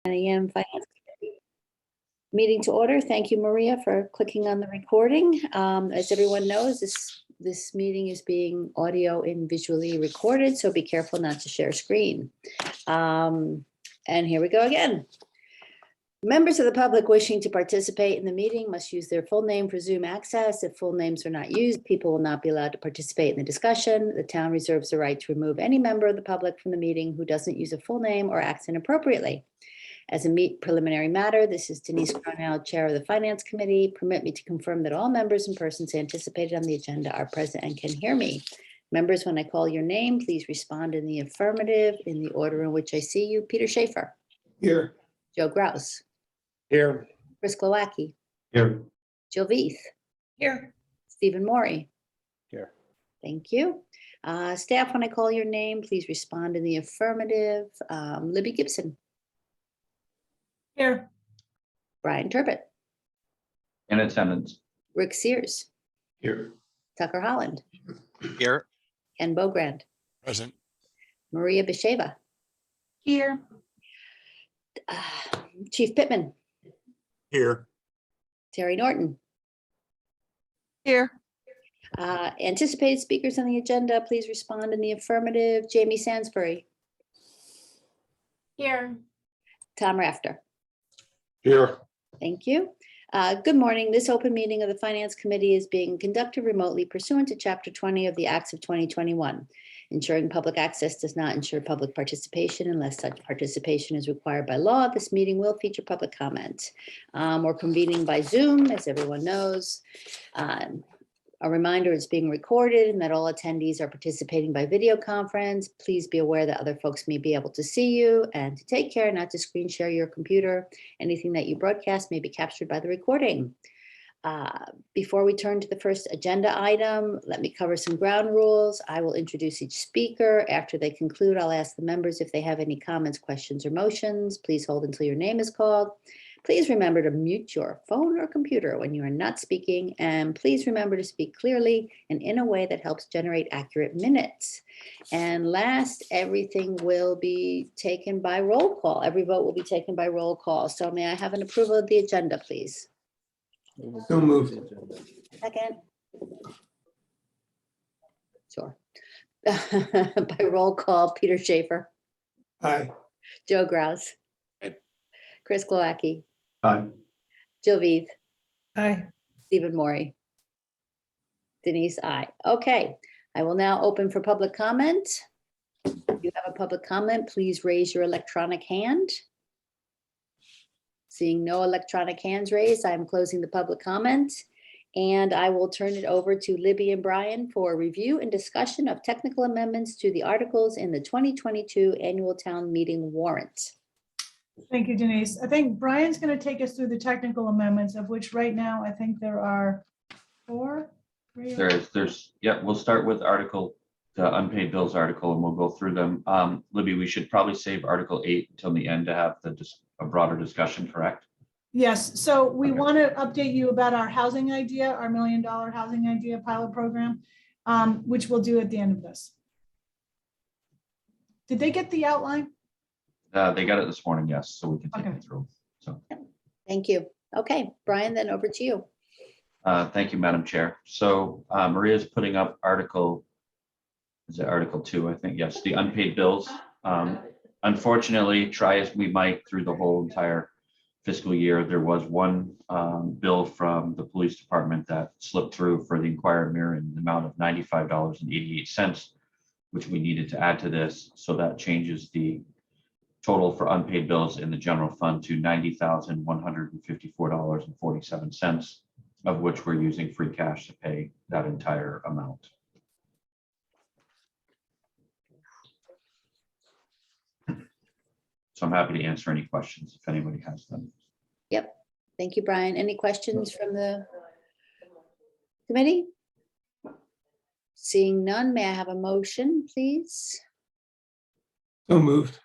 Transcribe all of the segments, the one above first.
10 a.m. Finance Committee meeting to order. Thank you, Maria, for clicking on the recording. As everyone knows, this meeting is being audio and visually recorded, so be careful not to share screen. And here we go again. Members of the public wishing to participate in the meeting must use their full name for Zoom access. If full names are not used, people will not be allowed to participate in the discussion. The town reserves the right to remove any member of the public from the meeting who doesn't use a full name or acts inappropriately. As a preliminary matter, this is Denise Cornell, Chair of the Finance Committee. Permit me to confirm that all members and persons anticipated on the agenda are present and can hear me. Members, when I call your name, please respond in the affirmative in the order in which I see you. Peter Schaefer. Here. Joe Grouse. Here. Chris Glowacki. Here. Jill Veith. Here. Stephen Morey. Here. Thank you. Staff, when I call your name, please respond in the affirmative. Libby Gibson. Here. Brian Turbot. In attendance. Rick Sears. Here. Tucker Holland. Here. Ken Bogrand. Present. Maria Bisheva. Here. Chief Pittman. Here. Terry Norton. Here. Anticipated speakers on the agenda, please respond in the affirmative. Jamie Sansbury. Here. Tom Rafter. Here. Thank you. Good morning. This open meeting of the Finance Committee is being conducted remotely pursuant to Chapter 20 of the Acts of 2021. Ensuring public access does not ensure public participation unless such participation is required by law. This meeting will feature public comment. We're convening by Zoom, as everyone knows. A reminder, it's being recorded and that all attendees are participating by video conference. Please be aware that other folks may be able to see you and to take care not to screen share your computer. Anything that you broadcast may be captured by the recording. Before we turn to the first agenda item, let me cover some ground rules. I will introduce each speaker. After they conclude, I'll ask the members if they have any comments, questions, or motions. Please hold until your name is called. Please remember to mute your phone or computer when you are not speaking, and please remember to speak clearly and in a way that helps generate accurate minutes. And last, everything will be taken by roll call. Every vote will be taken by roll call. So may I have an approval of the agenda, please? So moved. Second. Sure. By roll call, Peter Schaefer, Aye. Joe Grouse, Aye. Chris Glowacki, Aye. Jill Veith, Aye. Stephen Morey, Denise, aye. Okay, I will now open for public comment. If you have a public comment, please raise your electronic hand. Seeing no electronic hands raised, I am closing the public comment. And I will turn it over to Libby and Brian for review and discussion of technical amendments to the articles in the 2022 annual town meeting warrant. Thank you, Denise. I think Brian's going to take us through the technical amendments, of which right now I think there are four. Yeah, we'll start with the unpaid bills article, and we'll go through them. Libby, we should probably save Article 8 until the end to have a broader discussion, correct? Yes, so we Okay. want to update you about our housing idea, our $1 million housing idea pilot program, which we'll do at the end of this. Did they get the outline? They got it this morning, yes, so we can take Okay. it through. So, Thank you. Okay, Brian, then over to you. thank you, Madam Chair. So Maria's putting up Article 2, I think, yes, the unpaid bills. Unfortunately, try as we might through the whole entire fiscal year, there was one bill from the police department that slipped through for the Inquirer Mirror in the amount of $95.88, which we needed to add to this. So that changes the total for unpaid bills in the general fund to $90,154.47, of which we're using free cash to pay that entire amount. So I'm happy to answer any questions if anybody has them. Yep. Thank you, Brian. Any questions from the committee? Seeing none, may I have a motion, please? So moved.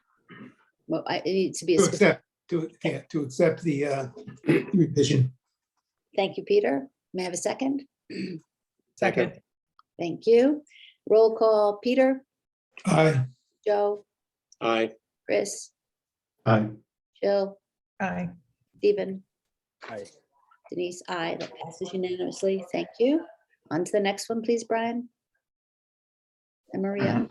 Well, it needs to be a To specific. accept, to accept the revision. Thank you, Peter. May I have a second? Second. Thank you. Roll call, Peter, Aye. Joe, Aye. Chris, Aye. Jill, Aye. Stephen, Aye. Denise, I. That passes unanimously. Thank you. On to the next one, please, Brian. And Maria.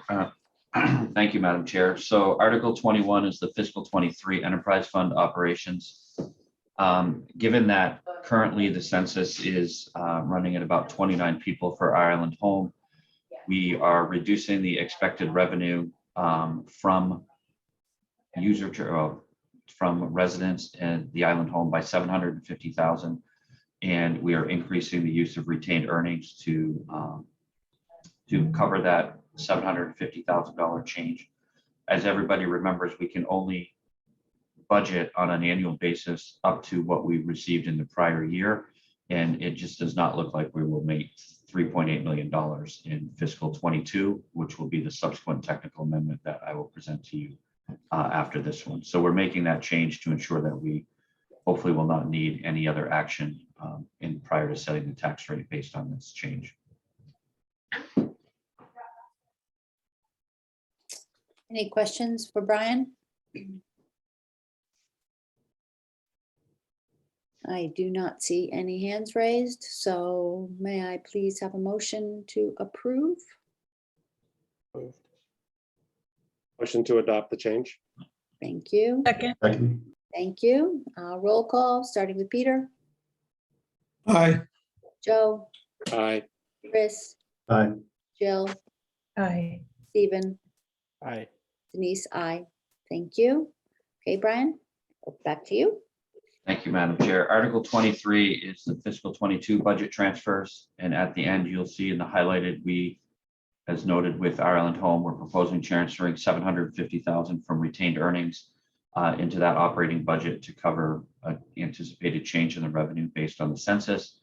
Thank you, Madam Chair. So Article 21 is the fiscal 23 enterprise fund operations. Given that currently the census is running at about 29 people for Ireland Home, we are reducing the expected revenue from from residents in the Island Home by 750,000, and we are increasing the use of retained earnings to cover that $750,000 change. As everybody remembers, we can only budget on an annual basis up to what we received in the prior year, and it just does not look like we will make $3.8 million in fiscal 22, which will be the subsequent technical amendment that I will present to you after this one. So we're making that change to ensure that we hopefully will not need any other action prior to setting the tax rate based on this change. Any questions for Brian? I do not see any hands raised, so may I please have a motion to approve? Moved. Motion to adopt the change. Thank you. Second. Thank you. Roll call, starting with Peter, Aye. Joe, Aye. Chris, Aye. Jill, Aye. Stephen, Aye. Denise, I. Thank you. Okay, Brian, back to you. Thank you, Madam Chair. Article 23 is the fiscal 22 budget transfers. And at the end, you'll see in the highlighted, we, as noted with Ireland Home, we're proposing transferring 750,000 from retained earnings into that operating budget to cover an anticipated change in the revenue based on the census.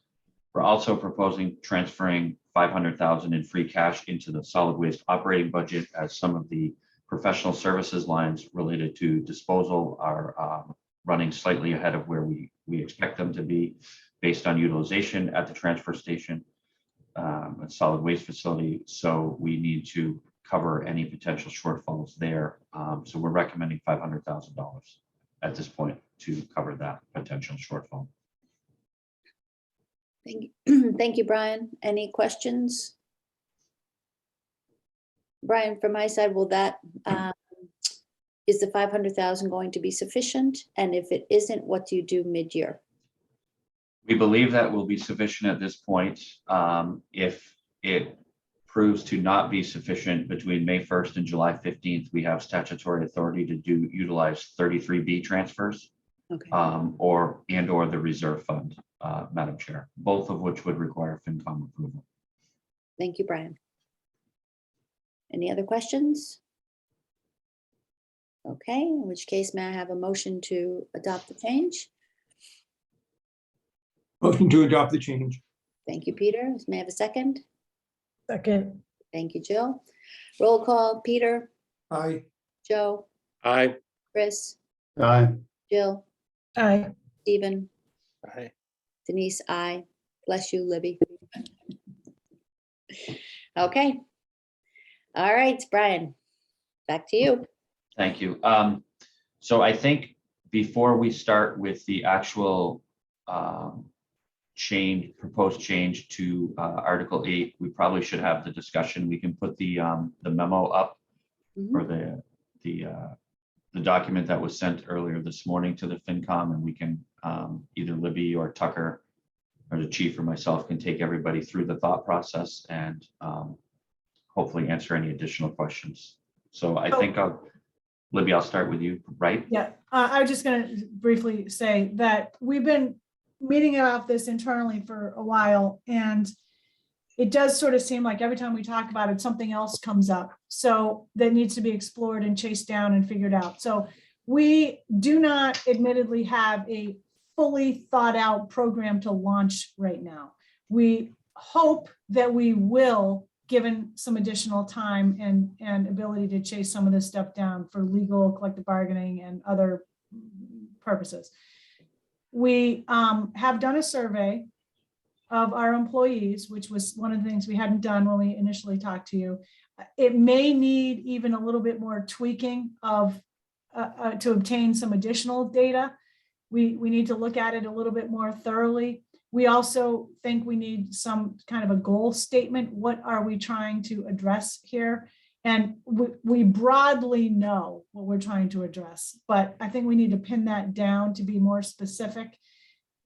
We're also proposing transferring 500,000 in free cash into the solid waste operating budget, as some of the professional services lines related to disposal are running slightly ahead of where we expect them to be based on utilization at the transfer station, a solid waste facility. So we need to cover any potential shortfalls there. So we're recommending $500,000 at this point to cover that potential shortfall. Thank you, Brian. Any questions? Brian, from my side, will that, is the 500,000 going to be sufficient? And if it isn't, what do you do mid-year? We believe that will be sufficient at this point. If it proves to not be sufficient between May 1st and July 15th, we have statutory authority to utilize 33B transfers Okay, or the reserve fund, Madam Chair, both of which would require FinCom approval. thank you, Brian. Any other questions? Okay, in which case, may I have a motion to adopt the change? Motion to adopt the change. Thank you, Peter. May I have a second? Second. Thank you, Jill. Roll call, Peter, Aye. Joe, Aye. Chris, Aye. Jill, Aye. Stephen, Aye. Denise, I. Bless you, Libby. Okay. All right, Brian, back to you. Thank you. So I think before we start with the actual proposed change to Article 8, we probably should have the discussion. We can put the memo up Mhm. or the document that was sent earlier this morning to the FinCom, and we can either Libby or Tucker or the chief or myself can take everybody through the thought process and hopefully answer any additional questions. So I think Libby, I'll start with you, right? Yeah, I was just going to briefly say that we've been meeting about this internally for a while, and it does sort of seem like every time we talk about it, something else comes up. So that needs to be explored and chased down and figured out. So we do not admittedly have a fully thought out program to launch right now. We hope that we will, given some additional time and ability to chase some of this stuff down for legal, collective bargaining, and other purposes. We have done a survey of our employees, which was one of the things we hadn't done when we initially talked to you. It may need even a little bit more tweaking of to obtain some additional data. We need to look at it a little bit more thoroughly. We also think we need some kind of a goal statement. What are we trying to address here? And we broadly know what we're trying to address, but I think we need to pin that down to be more specific.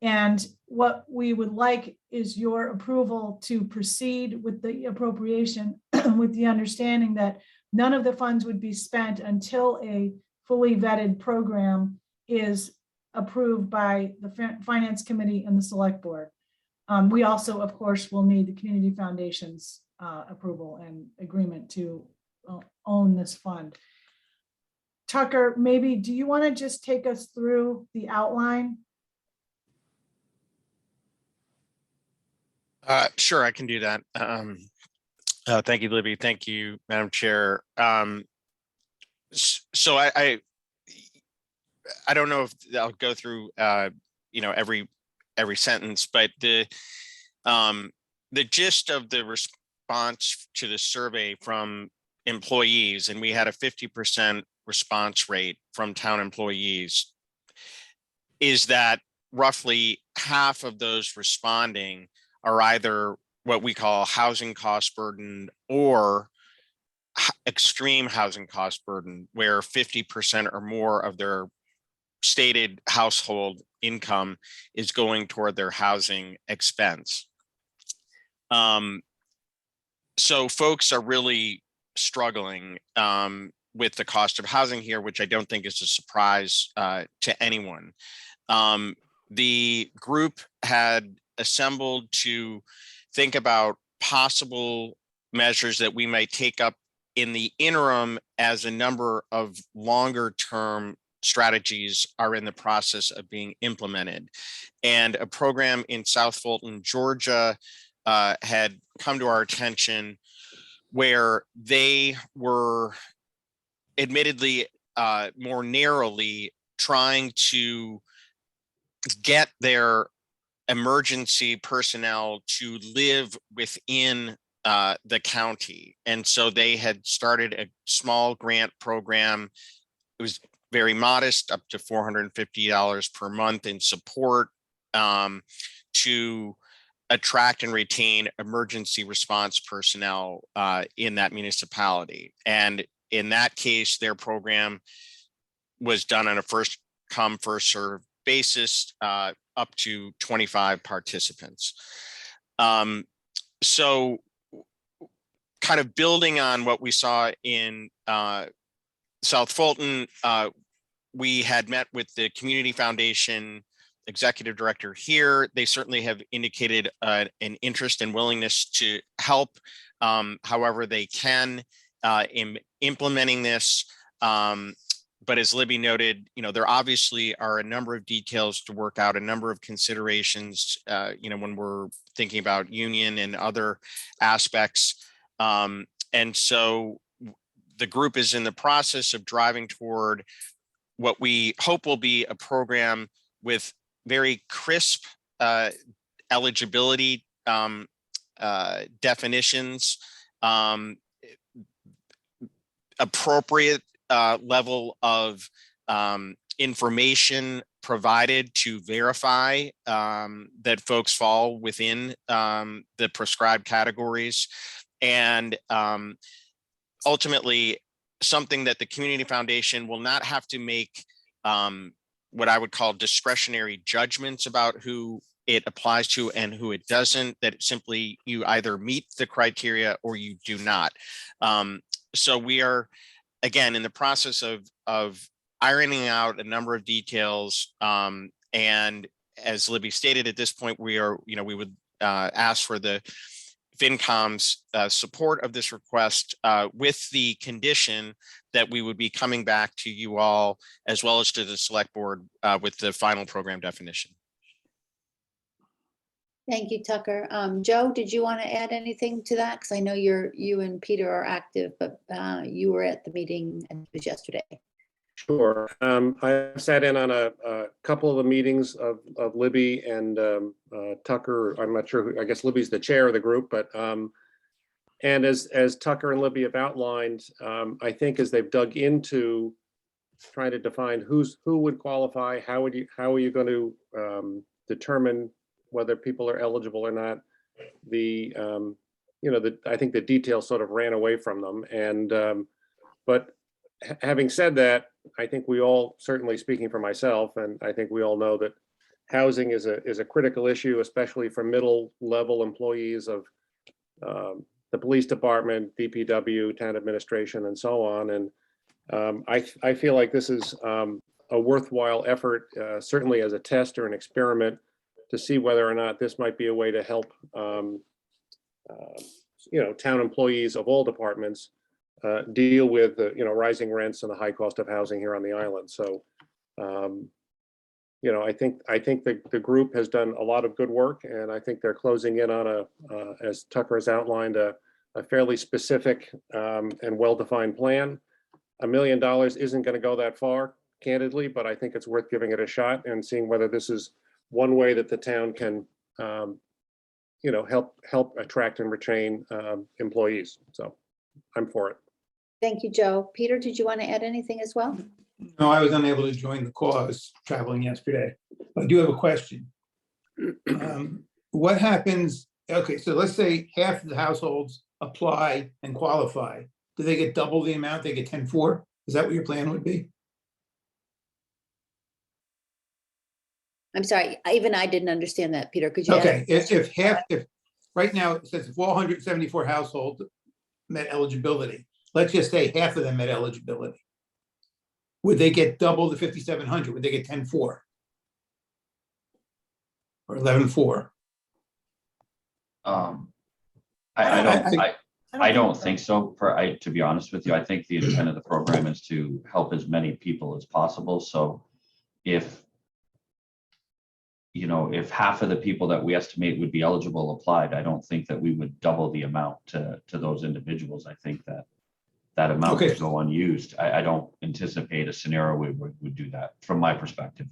And what we would like is your approval to proceed with the appropriation with the understanding that none of the funds would be spent until a fully vetted program is approved by the Finance Committee and the Select Board. We also, of course, will need the Community Foundation's approval and agreement to own this fund. Tucker, maybe do you want to just take us through the outline? Sure, I can do that. Thank you, Libby. Thank you, Madam Chair. So I don't know if I'll go through every sentence, but the gist of the response to the survey from employees, and we had a 50% response rate from town employees, is that roughly half of those responding are either what we call housing cost burden or extreme housing cost burden, where 50% or more of their stated household income is going toward their housing expense. So folks are really struggling with the cost of housing here, which I don't think is a surprise to anyone. The group had assembled to think about possible measures that we might take up in the interim as a number of longer term strategies are in the process of being implemented. And a program in South Fulton, Georgia had come to our attention where they were admittedly more narrowly trying to get their emergency personnel to live within the county. And so they had started a small grant program. It was very modest, up to $450 per month in support to attract and retain emergency response personnel in that municipality. And in that case, their program was done on a first come, first served basis, up to 25 participants. So kind of building on what we saw in South Fulton, we had met with the Community Foundation executive director here. They certainly have indicated an interest and willingness to help however they can in implementing this. But as Libby noted, there obviously are a number of details to work out, a number of considerations, when we're thinking about union and other aspects. And so the group is in the process of driving toward what we hope will be a program with very crisp eligibility definitions, appropriate level of information provided to verify that folks fall within the prescribed categories, and ultimately something that the Community Foundation will not have to make what I would call discretionary judgments about who it applies to and who it doesn't, that simply you either meet the criteria or you do not. So we are, again, in the process of ironing out a number of details. And as Libby stated, at this point, we would ask for the FinCom's support of this request with the condition that we would be coming back to you all as well as to the Select Board with the final program definition. Thank you, Tucker. Joe, did you want to add anything to that? Because I know you and Peter are active, but you were at the meeting, and it was yesterday. Sure. I sat in on a couple of the meetings of Libby and Tucker. I'm not sure who, I guess Libby's the chair of the group, but and as Tucker and Libby have outlined, I think as they've dug into trying to define who would qualify, how are you going to determine whether people are eligible or not. I think the details sort of ran away from them. And but having said that, I think we all, certainly speaking for myself, and I think we all know that housing is a critical issue, especially for middle level employees of the police department, DPW, town administration, and so on. And I feel like this is a worthwhile effort, certainly as a test or an experiment, to see whether or not this might be a way to help town employees of all departments deal with the rising rents and the high cost of housing here on the island. So I think the group has done a lot of good work, and I think they're closing in on as Tucker has outlined, a fairly specific and well-defined plan. $1 million isn't going to go that far, candidly, but I think it's worth giving it a shot and seeing whether this is one way that the town can help attract and retain employees. So I'm for it. Thank you, Joe. Peter, did you want to add anything as well? No, I was unable to join the call. I was traveling yesterday. I do have a question. What happens? Okay, so let's say half of the households apply and qualify. Do they get double the amount? They get 10-4? Is that what your plan would be? I'm sorry, even I didn't understand that, Peter. Could you? Okay, if right now it says 474 households met eligibility, let's just say half of them met eligibility. Would they get double the 5,700? Would they get 10-4 or 11-4? I don't think so. To be honest with you, I think the intent of the program is to help as many people as possible. So if half of the people that we estimate would be eligible applied, I don't think that we would double the amount to those individuals. I think that amount would go unused. I don't anticipate a scenario we would do that from my perspective.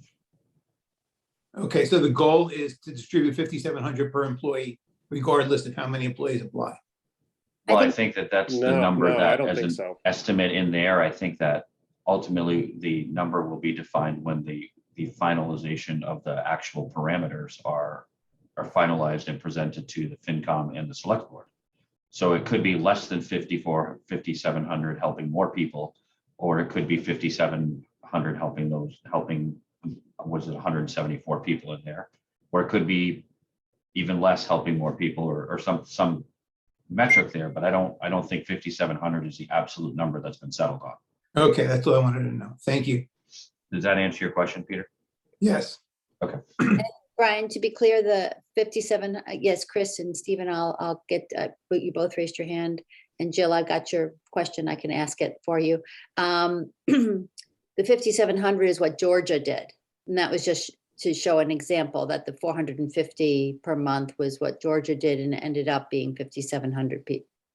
Okay, so the goal is to distribute 5,700 per employee, regardless of how many employees apply. Well, I think that's the number I that don't as think an so. estimate in there. I think that ultimately the number will be defined when the finalization of the actual parameters are finalized and presented to the FinCom and the Select Board. So it could be less than 5,700 helping more people, or it could be 5,700 helping was it 174 people in there, or it could be even less helping more people, or some metric there. But I don't think 5,700 is the absolute number that's been settled on. Okay, that's all I wanted to know. Thank you. Does that answer your question, Peter? Yes. Okay. Brian, to be clear, the 57, yes, Chris and Stephen, I'll get, but you both raised your hand. And Jill, I got your question. I can ask it for you. The 5,700 is what Georgia did. And that was just to show an example that the 450 per month was what Georgia did, and it ended up being 5,700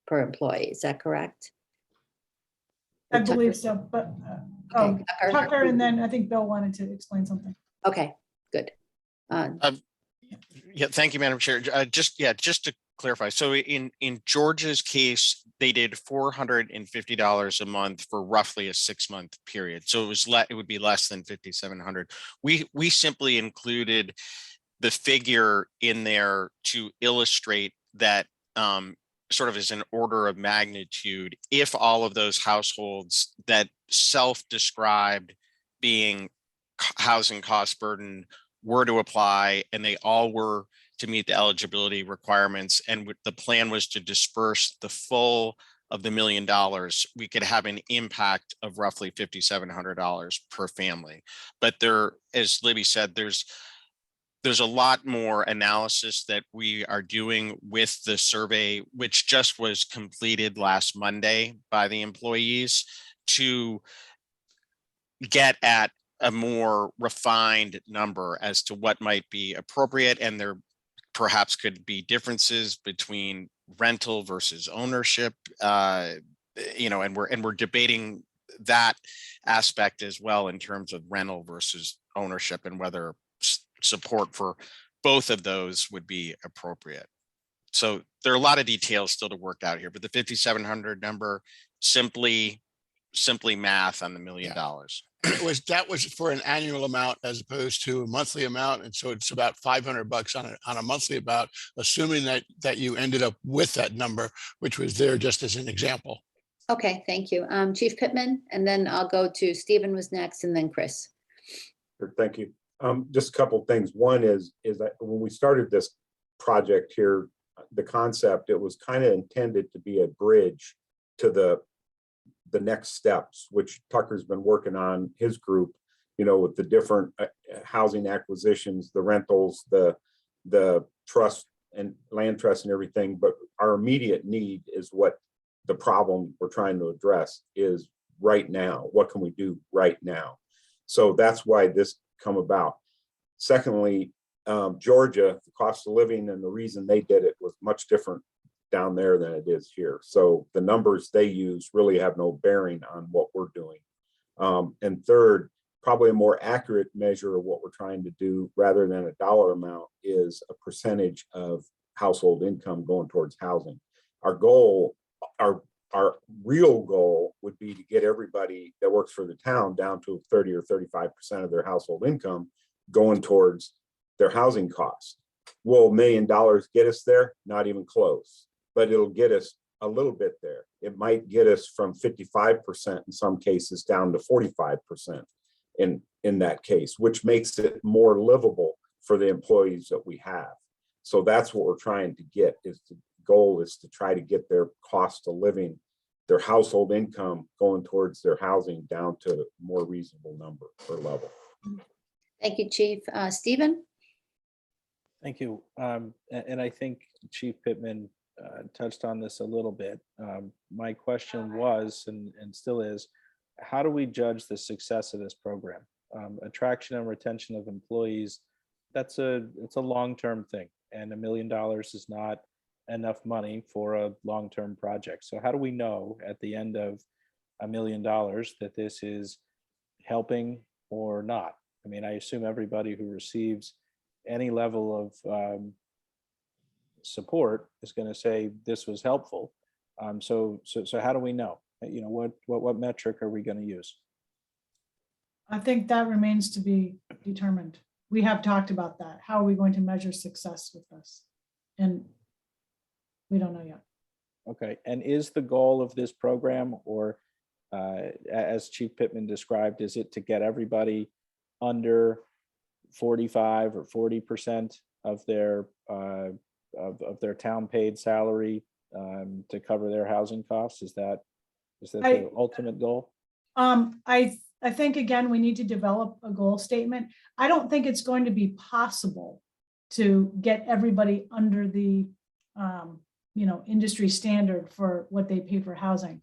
per employee. Is that correct? I believe so, but Okay, Tucker, and then I think Bill wanted to explain something. Okay, good. Yeah, thank you, Madam Chair. Just to clarify, so in Georgia's case, they did $450 a month for roughly a 6-month period. So it would be less than 5,700. We simply included the figure in there to illustrate that sort of as an order of magnitude, if all of those households that self-described being housing cost burden were to apply, and they all were to meet the eligibility requirements, and the plan was to disperse the full of the $1 million, we could have an impact of roughly $5,700 per family. But there, as Libby said, there's a lot more analysis that we are doing with the survey, which just was completed last Monday by the employees, to get at a more refined number as to what might be appropriate. And there perhaps could be differences between rental versus ownership, and we're debating that aspect as well in terms of rental versus ownership, and whether support for both of those would be appropriate. So there are a lot of details still to work out here, but the 5,700 number, simply math on the $1 million. that was for an annual amount as opposed to a monthly amount. And so it's about $500 on a monthly amount, assuming that you ended up with that number, which was there just as an example. Okay, thank you. Chief Pittman, and then I'll go to Stephen was next and then Chris. Sure, thank you. Just a couple of things. One is that when we started this project here, the concept, it was kind of intended to be a bridge to the next steps, which Tucker's been working on his group, with the different housing acquisitions, the rentals, the trust and land trust and everything. But our immediate need is what the problem we're trying to address is right now. What can we do right now? So that's why this come about. Secondly, Georgia, the cost of living and the reason they did it was much different down there than it is here. So the numbers they use really have no bearing on what we're doing. And third, probably a more accurate measure of what we're trying to do rather than a dollar amount is a percentage of household income going towards housing. Our goal, our real goal would be to get everybody that works for the town down to 30 or 35% of their household income going towards their housing costs. Will $1 million get us there? Not even close, but it'll get us a little bit there. It might get us from 55% in some cases down to 45% in that case, which makes it more livable for the employees that we have. So that's what we're trying to get, is the goal is to try to get their cost of living, their household income going towards their housing down to a more reasonable number or level. Thank you, Chief. Stephen? Thank you. And I think Chief Pittman touched on this a little bit. My question was, and still is, how do we judge the success of this program? Attraction and retention of employees, it's a long-term thing, and $1 million is not enough money for a long-term project. So how do we know at the end of $1 million that this is helping or not? I mean, I assume everybody who receives any level of support is going to say this was helpful. So how do we know? What metric are we going to use? I think that remains to be determined. We have talked about that. How are we going to measure success with this? And we don't know yet. Okay, and is the goal of this program, or as Chief Pittman described, is it to get everybody under 45 or 40% of their town paid salary to cover their housing costs? Is that the ultimate goal? I think, again, we need to develop a goal statement. I don't think it's going to be possible to get everybody under the industry standard for what they pay for housing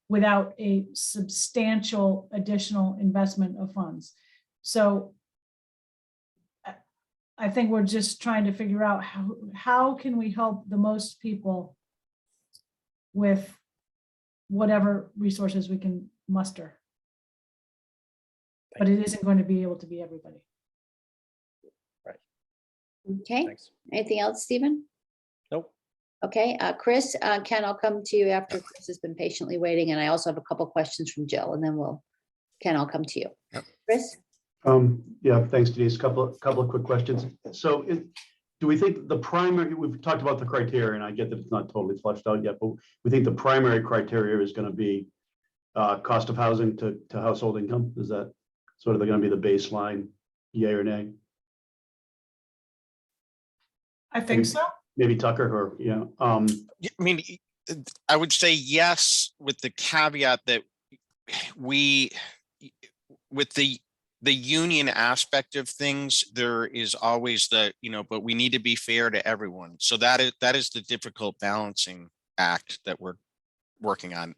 without a substantial additional investment of funds. So I think we're just trying to figure out how can we help the most people with whatever resources we can muster. But it isn't going to be able to be everybody. Right. Okay. Thanks. Anything else, Stephen? Nope. Okay, Chris, Ken, I'll come to you after Chris has been patiently waiting, and I also have a couple questions from Jill, and then Ken, I'll come to you. Yep. Chris? Yeah, thanks, Denise. Couple of quick questions. So do we think the primary, we've talked about the criteria, and I get that it's not totally fleshed out yet, but we think the primary criteria is going to be cost of housing to household income? Is that sort of going to be the baseline, yay or nay? I think so. Maybe Tucker, or yeah. I mean, I would say yes, with the caveat that with the union aspect of things, there is always but we need to be fair to everyone. So that is the difficult balancing act that we're working on.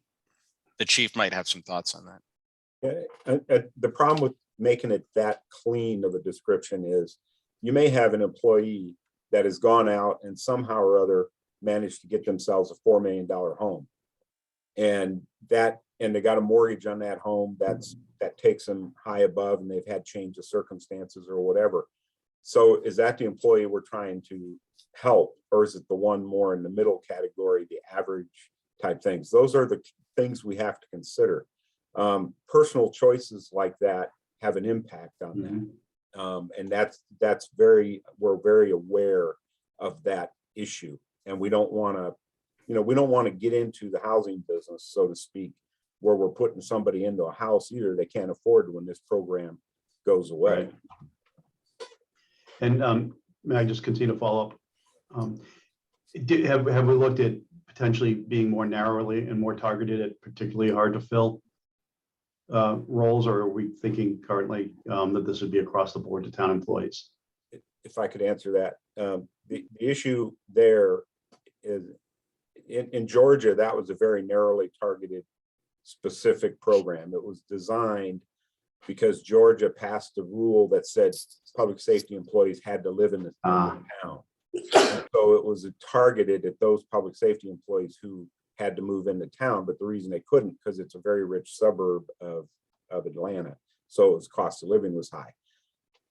The chief might have some thoughts on that. The problem with making it that clean of a description is you may have an employee that has gone out and somehow or other managed to get themselves a $4 million home. And they got a mortgage on that home that takes them high above, and they've had change of circumstances or whatever. So is that the employee we're trying to help, or is it the one more in the middle category, the average type things? Those are the things we have to consider. Personal choices like that have an impact on that. And we're very aware of that issue. And we don't want to get into the housing business, so to speak, where we're putting somebody into a house either they can't afford when this program goes away. Right. And may I just continue to follow up? Have we looked at potentially being more narrowly and more targeted at particularly hard to fill roles, or are we thinking currently that this would be across the board to town employees? If I could answer that, the issue there is in Georgia, that was a very narrowly targeted specific program. It was designed because Georgia passed a rule that said public safety employees had to live in the town. And so it was targeted at those public safety employees who had to move into town, but the reason they couldn't, because it's a very rich suburb of Atlanta. So its cost of living was high.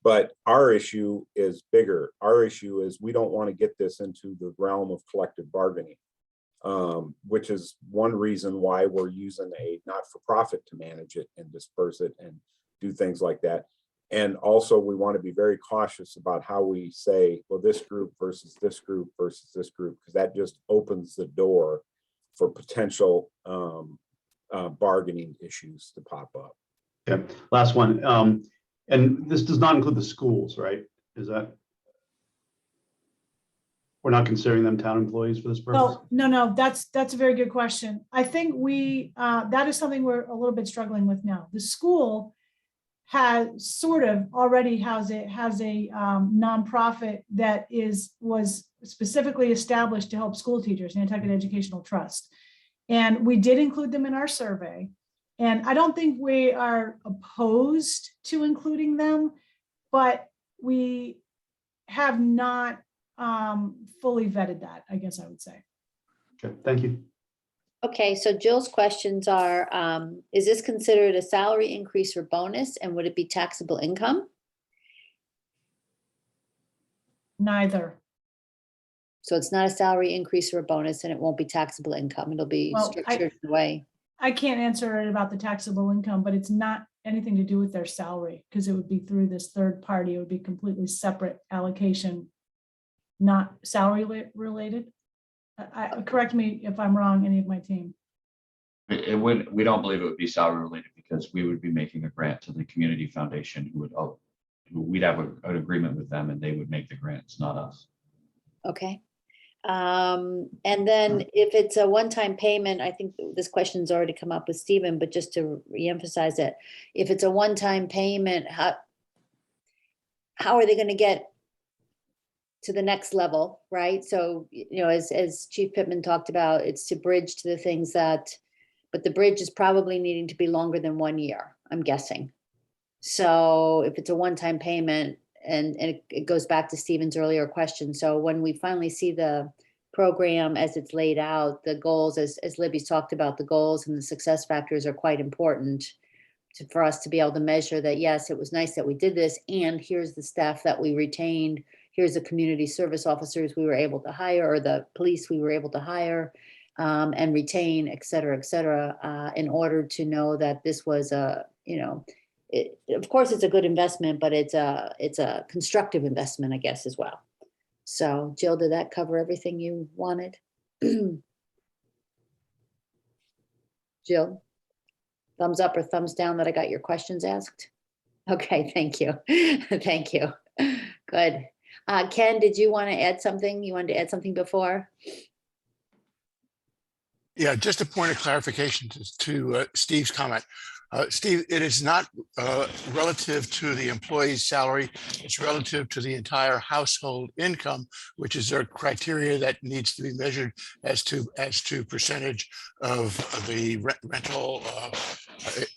But our issue is bigger. Our issue is we don't want to get this into the realm of collective bargaining, which is one reason why we're using a not-for-profit to manage it and disperse it and do things like that. And also we want to be very cautious about how we say, well, this group versus this group versus this group, because that just opens the door for potential bargaining issues to pop up. Okay, last one. And this does not include the schools, right? Is that? We're not considering them town employees for this purpose? No, that's a very good question. I think that is something we're a little bit struggling with now. The school has already has a nonprofit that was specifically established to help school teachers, Nantucket Educational Trust. And we did include them in our survey. And I don't think we are opposed to including them, but we have not fully vetted that, I guess I would say. Okay, thank you. Okay, so Jill's questions are, is this considered a salary increase or bonus, and would it be taxable income? Neither. So it's not a salary increase or a bonus, and it won't be taxable income. It'll be Well, structured in a way. I can't answer it about the taxable income, but it's not anything to do with their salary, because it would be through this third party. It would be completely separate allocation, not salary related. Correct me if I'm wrong, any of my team. We don't believe it would be salary related, because we would be making a grant to the community foundation we'd have an agreement with them, and they would make the grants, not us. Okay. And then if it's a one-time payment, I think this question's already come up with Stephen, but just to reemphasize it, if it's a one-time payment, how are they going to get to the next level, right? So, as Chief Pittman talked about, it's to bridge to the things but the bridge is probably needing to be longer than 1 year, I'm guessing. So if it's a one-time payment, and it goes back to Stephen's earlier question. So when we finally see the program as it's laid out, the goals, as Libby's talked about, the goals and the success factors are quite important for us to be able to measure that, yes, it was nice that we did this, and here's the staff that we retained, here's the community service officers we were able to hire, or the police we were able to hire and retain, et cetera, in order to know that this was of course, it's a good investment, but it's a constructive investment, I guess, as well. So, Jill, did that cover everything you wanted? Jill, thumbs up or thumbs down that I got your questions asked? Okay, thank you. Thank you. Good. Ken, did you want to add something? You wanted to add something before? Yeah, just a point of clarification to Steve's comment. Steve, it is not relative to the employee's salary. It's relative to the entire household income, which is a criteria that needs to be measured as to percentage of the rental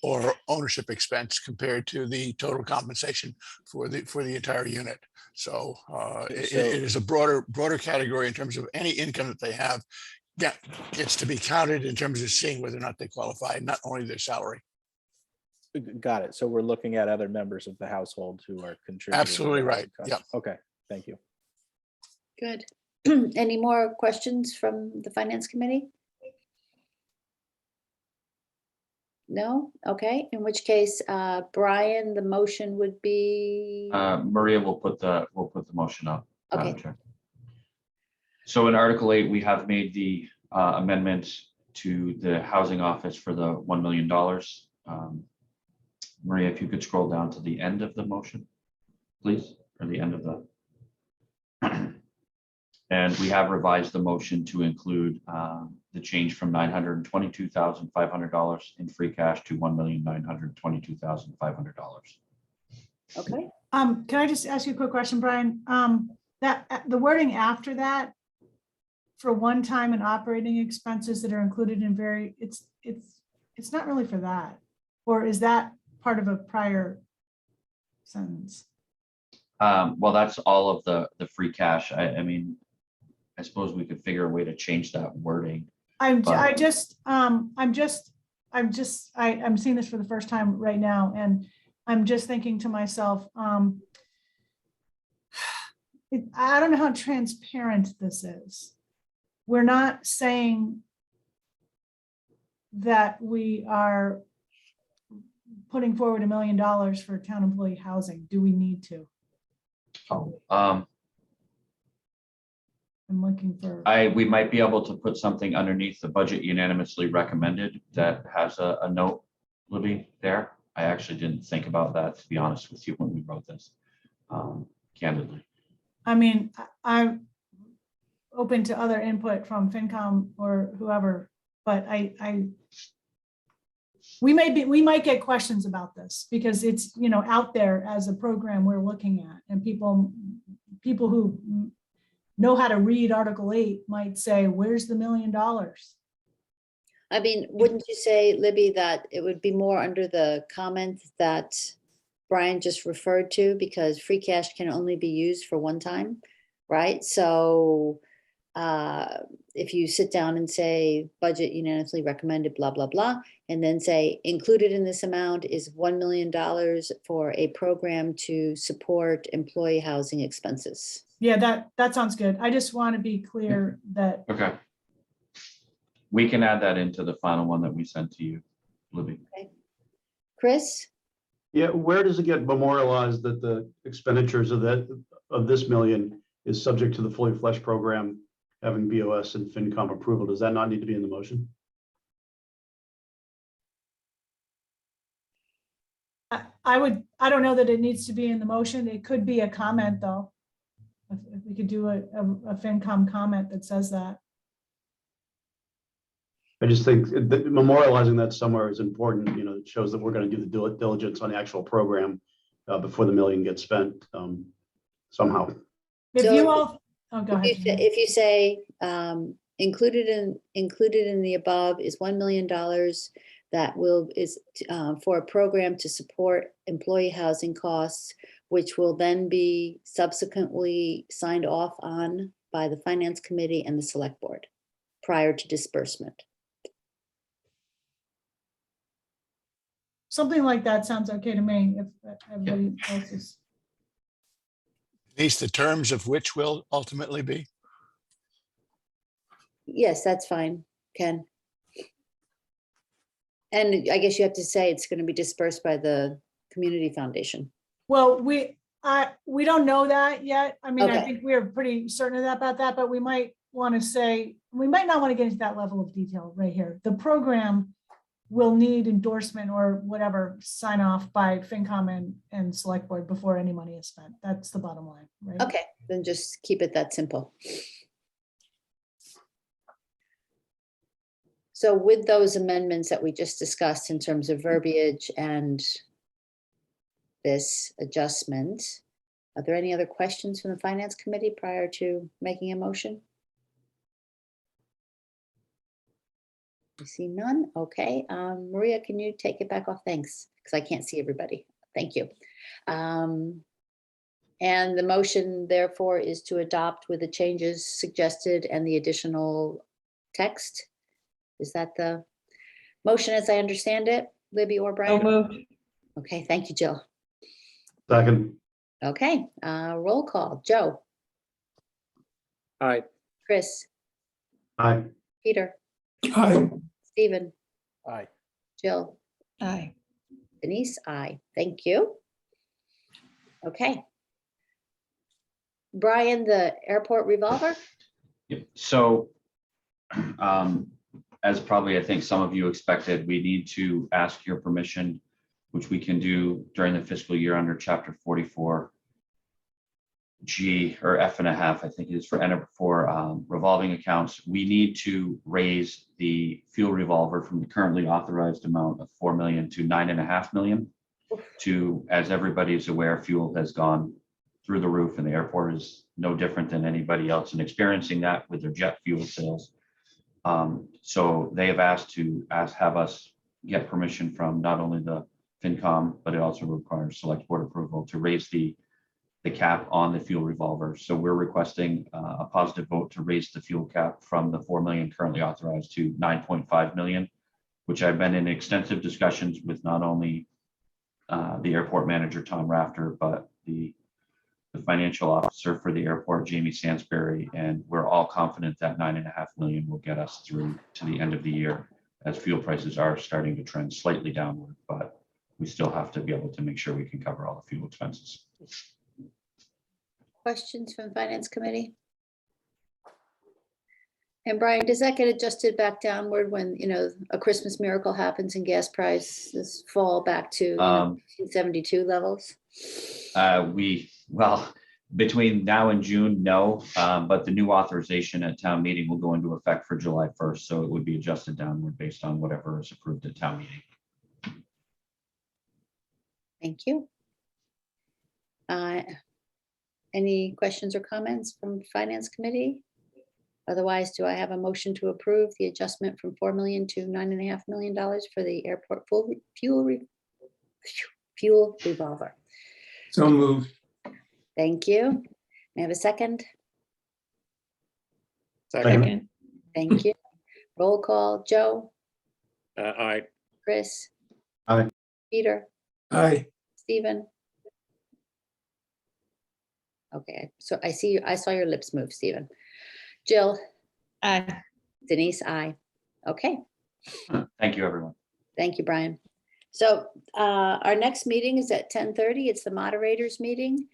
or ownership expense compared to the total compensation for the entire unit. So it is a broader category in terms of any income that they have. Yeah, it's to be counted in terms of seeing whether or not they qualify, not only their salary. Got it. So we're looking at other members of the household who are contributing. Absolutely right. Yeah. Okay. Thank you. Good. Any more questions from the Finance Committee? No? Okay, in which case, Brian, the motion would be, Maria will put the motion up. Madam okay, Chair. So in Article 8, we have made the amendment to the housing office for the $1 million. Maria, if you could scroll down to the end of the motion, please, or the end of the. And we have revised the motion to include the change from $922,500 in free cash to $1,922,500. okay. Can I just ask you a quick question, Brian? That the wording after that for one-time and operating expenses that are included in it's not really for that, or is that part of a prior sentence? Well, that's all of the free cash. I mean, I suppose we could figure a way to change that wording. I'm But- seeing this for the first time right now, and I'm just thinking to myself, I don't know how transparent this is. We're not saying that we are putting forward $1 million for town employee housing. Do we need to? I'm looking for. We might be able to put something underneath the budget unanimously recommended that has a note, Libby, there. I actually didn't think about that, to be honest with you, when we wrote this, candidly. I mean, I'm open to other input from FinCom or whoever, but we might get questions about this because it's, out there as a program we're looking at, and people who know how to read Article 8 might say, where's the $1 million? I mean, wouldn't you say, Libby, that it would be more under the comment that Brian just referred to, because free cash can only be used for one time, right? So if you sit down and say budget unanimously recommended, blah, blah, blah, and then say included in this amount is $1 million for a program to support employee housing expenses. Yeah, that sounds good. I just want to be clear that. Okay. We can add that into the final one that we sent to you, Libby. Chris? Yeah, where does it get memorialized that the expenditures of this million is subject to the fully fleshed program having BOS and FinCom approval? Does that not need to be in the motion? I don't know that it needs to be in the motion. It could be a comment, though. If we could do a FinCom comment that says that. I just think that memorializing that somewhere is important. It shows that we're going to do the diligence on the actual program before the million gets spent somehow. If So you all, oh, go ahead. If you say included in the above is $1 million that is for a program to support employee housing costs, which will then be subsequently signed off on by the Finance Committee and the Select Board prior to disbursement. Something like that sounds okay to me, if everybody else is. These the terms of which will ultimately be. Yes, that's fine, Ken. And I guess you have to say it's going to be dispersed by the Community Foundation. Well, we don't know that yet. I mean, I Okay. think we're pretty certain about that, but we might want to say, we might not want to get into that level of detail right here. The program will need endorsement or whatever sign off by FinCom and Select Board before any money is spent. That's the bottom line, right? Okay, then just keep it that simple. So with those amendments that we just discussed in terms of verbiage and this adjustment, are there any other questions from the Finance Committee prior to making a motion? I see none. Okay, Maria, can you take it back off? Thanks, because I can't see everybody. Thank you. And the motion therefore is to adopt with the changes suggested and the additional text. Is that the motion as I understand it, Libby or Brian? moved. Okay, thank you, Jill. Second. Okay, roll call. Joe, Aye. Chris, Aye. Peter, Aye. Stephen, Aye. Jill, Aye. Denise, aye. Thank you. Okay. Brian, the airport revolver? Yep. So, as probably I think some of you expected, we need to ask your permission, which we can do during the fiscal year under Chapter 44 G or F and a half, I think it is for revolving accounts. We need to raise the fuel revolver from the currently authorized amount of 4 million to 9.5 million. To, as everybody is aware, fuel has gone through the roof, and the airport is no different than anybody else in experiencing that with their jet fuel sales. So they have asked to have us get permission from not only the FinCom, but it also requires select board approval to raise the cap on the fuel revolver. So we're requesting a positive vote to raise the fuel cap from the 4 million currently authorized to 9.5 million, which I've been in extensive discussions with not only the airport manager, Tom Rafter, but the financial officer for the airport, Jamie Sansbury, and we're all confident that 9.5 million will get us through to the end of the year, as fuel prices are starting to trend slightly downward, but we still have to be able to make sure we can cover all the fuel expenses. Questions from Finance Committee? And Brian, does that get adjusted back downward when, a Christmas miracle happens and gas prices fall back to 72 levels? Well, between now and June, no, but the new authorization at town meeting will go into effect for July 1st. So it would be adjusted downward based on whatever is approved at town meeting. Thank you. Any questions or comments from Finance Committee? Otherwise, do I have a motion to approve the adjustment from 4 million to $9.5 million for the airport fuel revolver? So moved. Thank you. May I have a second? Second. Thank you. Roll call, Joe, Aye. Chris. Aye. Peter, Aye. Stephen. Okay, so I saw your lips move, Stephen. Jill. Aye. Denise, aye. Okay, Thank you, everyone. thank you, Brian. So our next meeting is at 10:30. It's the Moderators Meeting,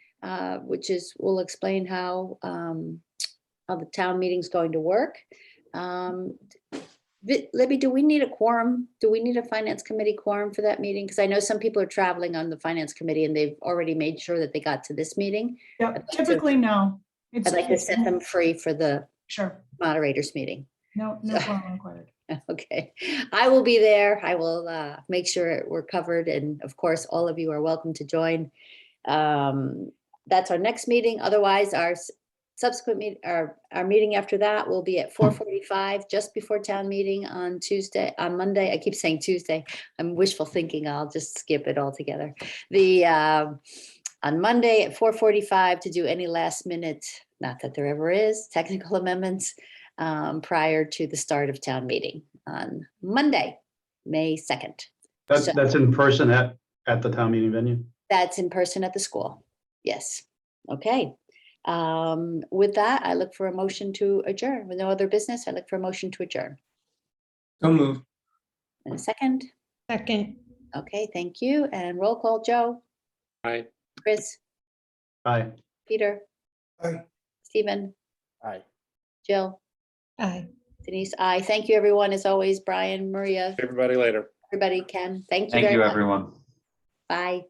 which is, we'll explain how the town meeting's going to work. Libby, do we need a quorum? Do we need a Finance Committee quorum for that meeting? Because I know some people are traveling on the Finance Committee and they've already made sure that they got to this meeting. Yeah, typically, no. I'd like to set them free for the Sure, Moderators Meeting. no quorum required. Okay, I will be there. I will make sure we're covered. And of course, all of you are welcome to join. That's our next meeting. Otherwise, our subsequent meeting, our meeting after that will be at 4:45, just before town meeting on Monday. I keep saying Tuesday. I'm wishful thinking. I'll just skip it altogether. On Monday at 4:45 to do any last minute, not that there ever is, technical amendments prior to the start of town meeting on Monday, May 2nd. That's in person at the town meeting venue? That's in person at the school. Yes. Okay. With that, I look for a motion to adjourn. With no other business, I look for a motion to adjourn. So moved. And a second. Second. Okay, thank you. And roll call, Joe, Aye. Chris, Aye. Peter, Aye. Stephen, Aye. Jill, Aye. Denise, aye. Thank you, everyone. As always, Brian, Maria, Everybody later. everybody, Ken. Thank you Thank very you, much. everyone. Bye.